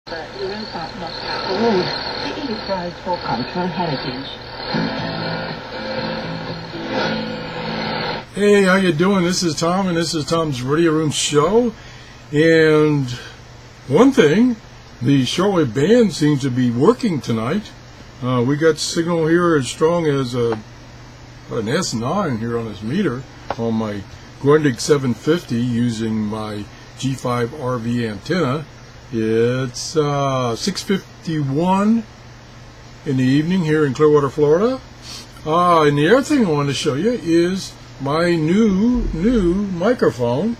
The prize for cultural heritage. Hey, how you doing? This is Tom, and this is Tom's Radio Room Show. And one thing, the shortwave band seems to be working tonight. We got signal here as strong as an S9 here on this meter on my Grundig 750 using my G5 RV antenna. It's 6:51 in the evening here in Clearwater, Florida. And the other thing I wanted to show you is my new microphone.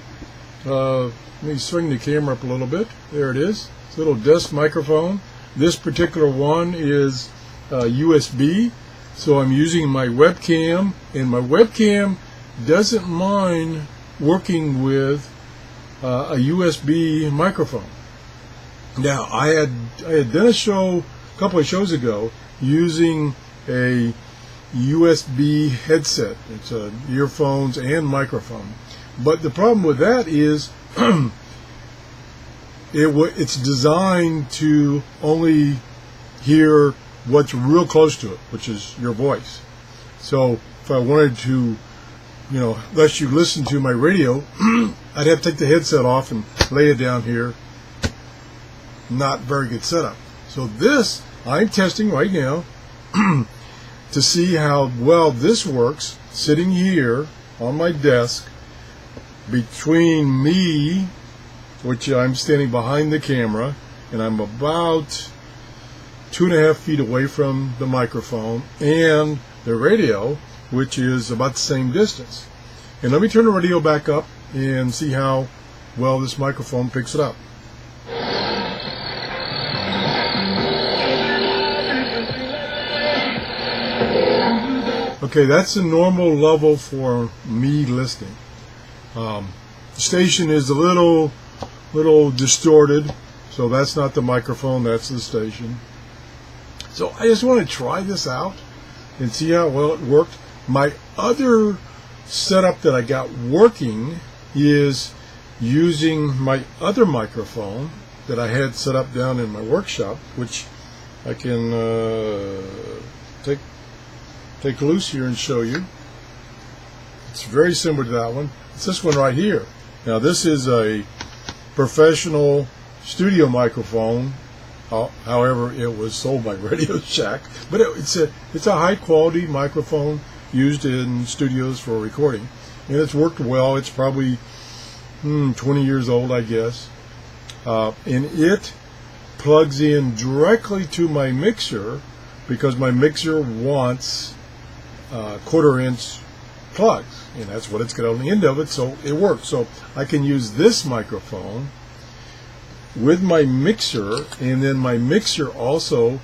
Let me swing the camera up a little bit. There it is. It's a little desk microphone. This particular one is USB, so I'm using my webcam, and my webcam doesn't mind working with a USB microphone. Now, I had done a show a couple of shows ago using a USB headset. It's earphones and microphone. But the problem with that is it's designed to only hear what's real close to it, which is your voice. So if I wanted to, let you listen to my radio, I'd have to take the headset off and lay it down here. Not very good setup. So this I'm testing right now to see how well this works sitting here on my desk between me, which I'm standing behind the camera, and I'm about 2.5 feet away from the microphone, and the radio, which is about the same distance. And let me turn the radio back up and see how well this microphone picks it up. Okay, that's the normal level for me listening. The station is a little distorted, so that's not the microphone, that's the station. So I just want to try this out and see how well it worked. My other setup that I got working is using my other microphone that I had set up down in my workshop, which I can take loose here and show you. It's very similar to that one. It's this one right here. Now this is a professional studio microphone. However, it was sold by Radio Shack, but it's a high quality microphone used in studios for recording, and it's worked well. It's probably 20 years old, I guess, and it plugs in directly to my mixer because my mixer wants 1/4 inch plugs, and that's what it's got on the end of it, so it works. So I can use this microphone with my mixer, and then my mixer also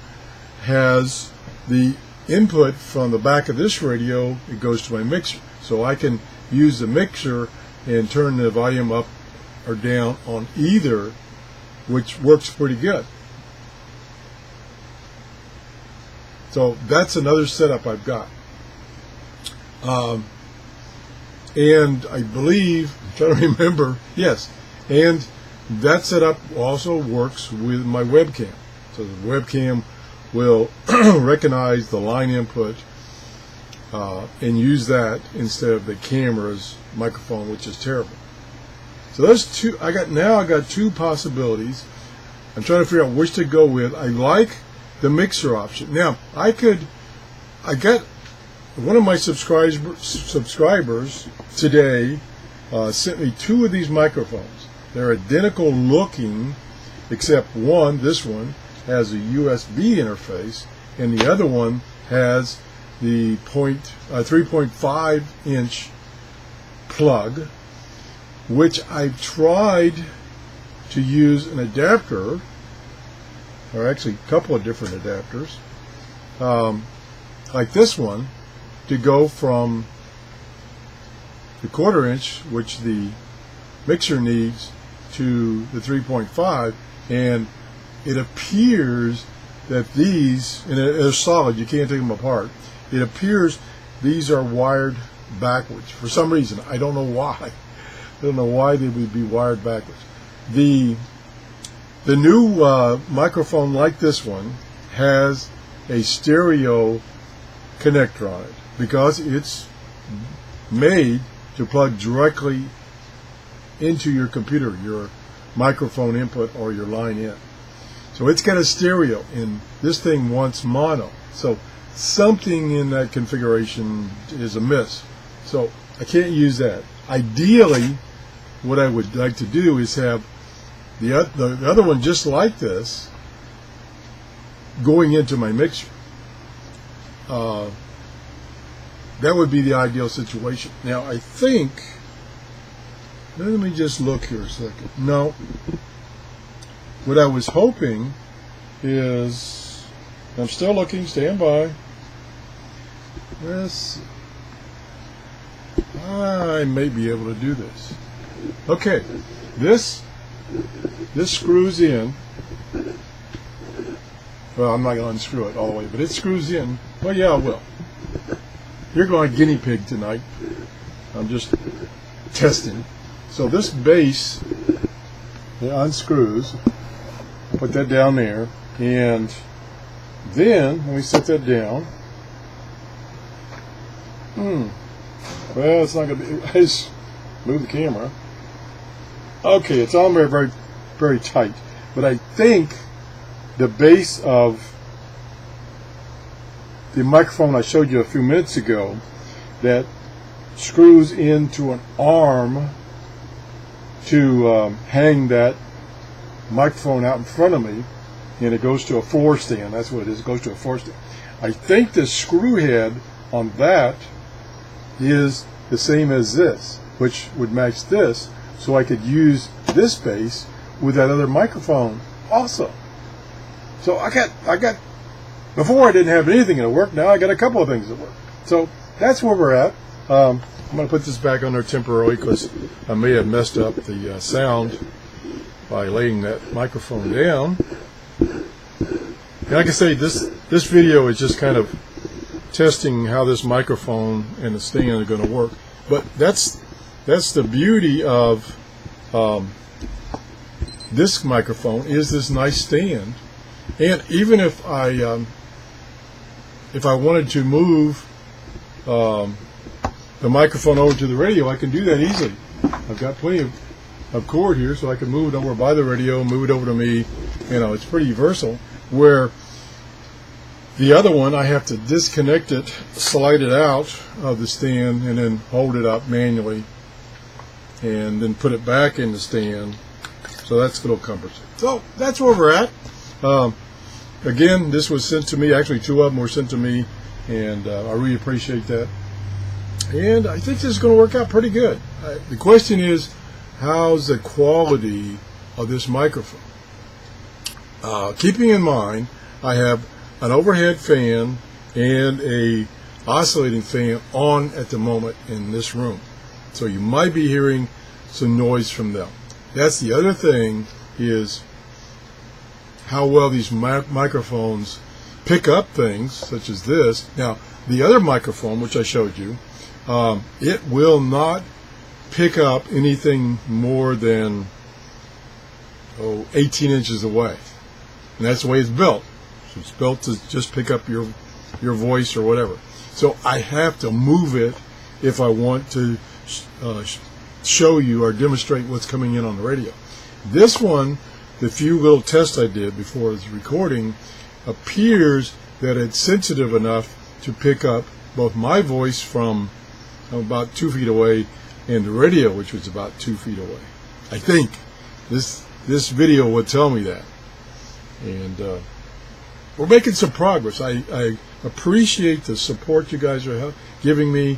has the input from the back of this radio. It goes to my mixer, so I can use the mixer and turn the volume up or down on either, which works pretty good. So that's another setup I've got. And I believe, I'm trying to remember, yes, and that setup also works with my webcam. So the webcam will recognize the line input and use that instead of the camera's microphone, which is terrible. So those two, I got two possibilities. I'm trying to figure out which to go with. I like the mixer option. Now, I got one of my subscribers today sent me two of these microphones. They're identical looking, except this one has a USB interface, and the other one has the 3.5 inch plug, which I've tried to use an adapter, or actually a couple of different adapters, like this one, to go from the 1/4 inch, which the mixer needs, to the 3.5, and it appears that these, and they're solid, you can't take them apart, it appears these are wired backwards for some reason. I don't know why. I don't know why they would be wired backwards. The The new microphone like this one has a stereo connector on it because it's made to plug directly into your computer, your microphone input or your line in. So it's got a stereo, and this thing wants mono. So something in that configuration is amiss. So I can't use that. Ideally, what I would like to do is have the other one just like this going into my mixer. That would be the ideal situation. Now I think, let me just look here a second. No, what I was hoping is, I'm still looking, stand by. Yes, I may be able to do this. Okay, this screws in. Well, I'm not going to unscrew it all the way, but it screws in. Well, yeah, I will. You're going guinea pig tonight. I'm just testing. So this base, it unscrews. Put that down there, and then when we set that down, well, it's not going to be. I just move the camera. Okay, it's on there very, very tight. But I think the base of the microphone I showed you a few minutes ago that screws into an arm to hang that microphone out in front of me, and it goes to a 4 stand. That's what it is. It goes to a 4 stand. I think the screw head on that is the same as this, which would match this, so I could use this base with that other microphone also. So I got before I didn't have anything that worked. Now I got a couple of things that work. So that's where we're at. I'm going to put this back on there temporarily because I may have messed up the sound by laying that microphone down. And like I say, this video is just kind of testing how this microphone and the stand are going to work. But that's the beauty of this microphone, is this nice stand. And even if I wanted to move the microphone over to the radio, I can do that easily. I've got plenty of cord here, so I can move it over by the radio, move it over to me. You know, it's pretty versatile. Where the other one, I have to disconnect it, slide it out of the stand, and then hold it up manually, and then put it back in the stand. So that's a little cumbersome. So that's where we're at. Again, this was sent to me. Actually, 2 of them were sent to me, and I really appreciate that. And I think this is going to work out pretty good. The question is, how's the quality of this microphone? Keeping in mind, I have an overhead fan and a oscillating fan on at the moment in this room. So you might be hearing some noise from them. That's the other thing, is how well these microphones pick up things such as this. Now, the other microphone, which I showed you, it will not pick up anything more than 18 inches away. And that's the way it's built. So it's built to just pick up your voice or whatever. So I have to move it if I want to show you or demonstrate what's coming in on the radio. This one, the few little tests I did before this recording, appears that it's sensitive enough to pick up both my voice from about 2 feet away and the radio, which was about 2 feet away. I think this video would tell me that. And we're making some progress. I appreciate the support you guys are giving me.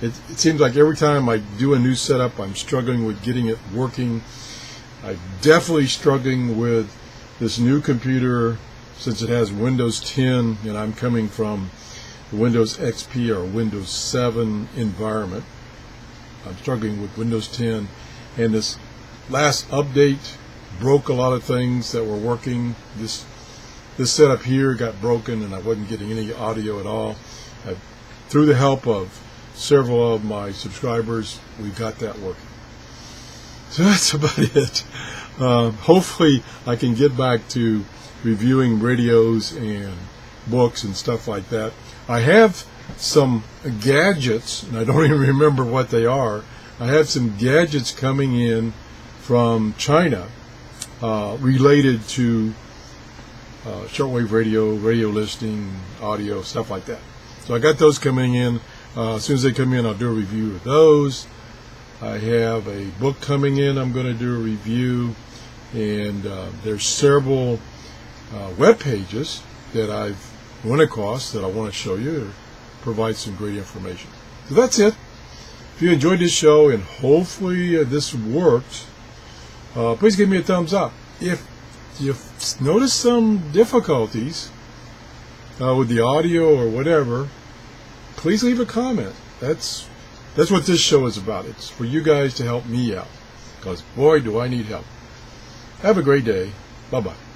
It seems like every time I do a new setup, I'm struggling with getting it working. I'm definitely struggling with this new computer since it has Windows 10, and I'm coming from the Windows XP or Windows 7 environment. I'm struggling with Windows 10, and this last update broke a lot of things that were working. This setup here got broken, and I wasn't getting any audio at all. Through the help of several of my subscribers, we got that working. So that's about it. hopefully I can get back to reviewing radios and books and stuff like that. I have some gadgets, and I don't even remember what they are. I have some gadgets coming in from China related to shortwave radio, radio listening, audio, stuff like that. So I got those coming in. As soon as they come in, I'll do a review of those. I have a book coming in. I'm going to do a review, and there's several web pages that I've run across that I want to show you or provide some great information. So that's it. If you enjoyed this show and hopefully this works, please give me a thumbs up. If you've noticed some difficulties with the audio or whatever, please leave a comment. That's what this show is about. It's for you guys to help me out, because boy do I need help. Have a great day. Bye-bye.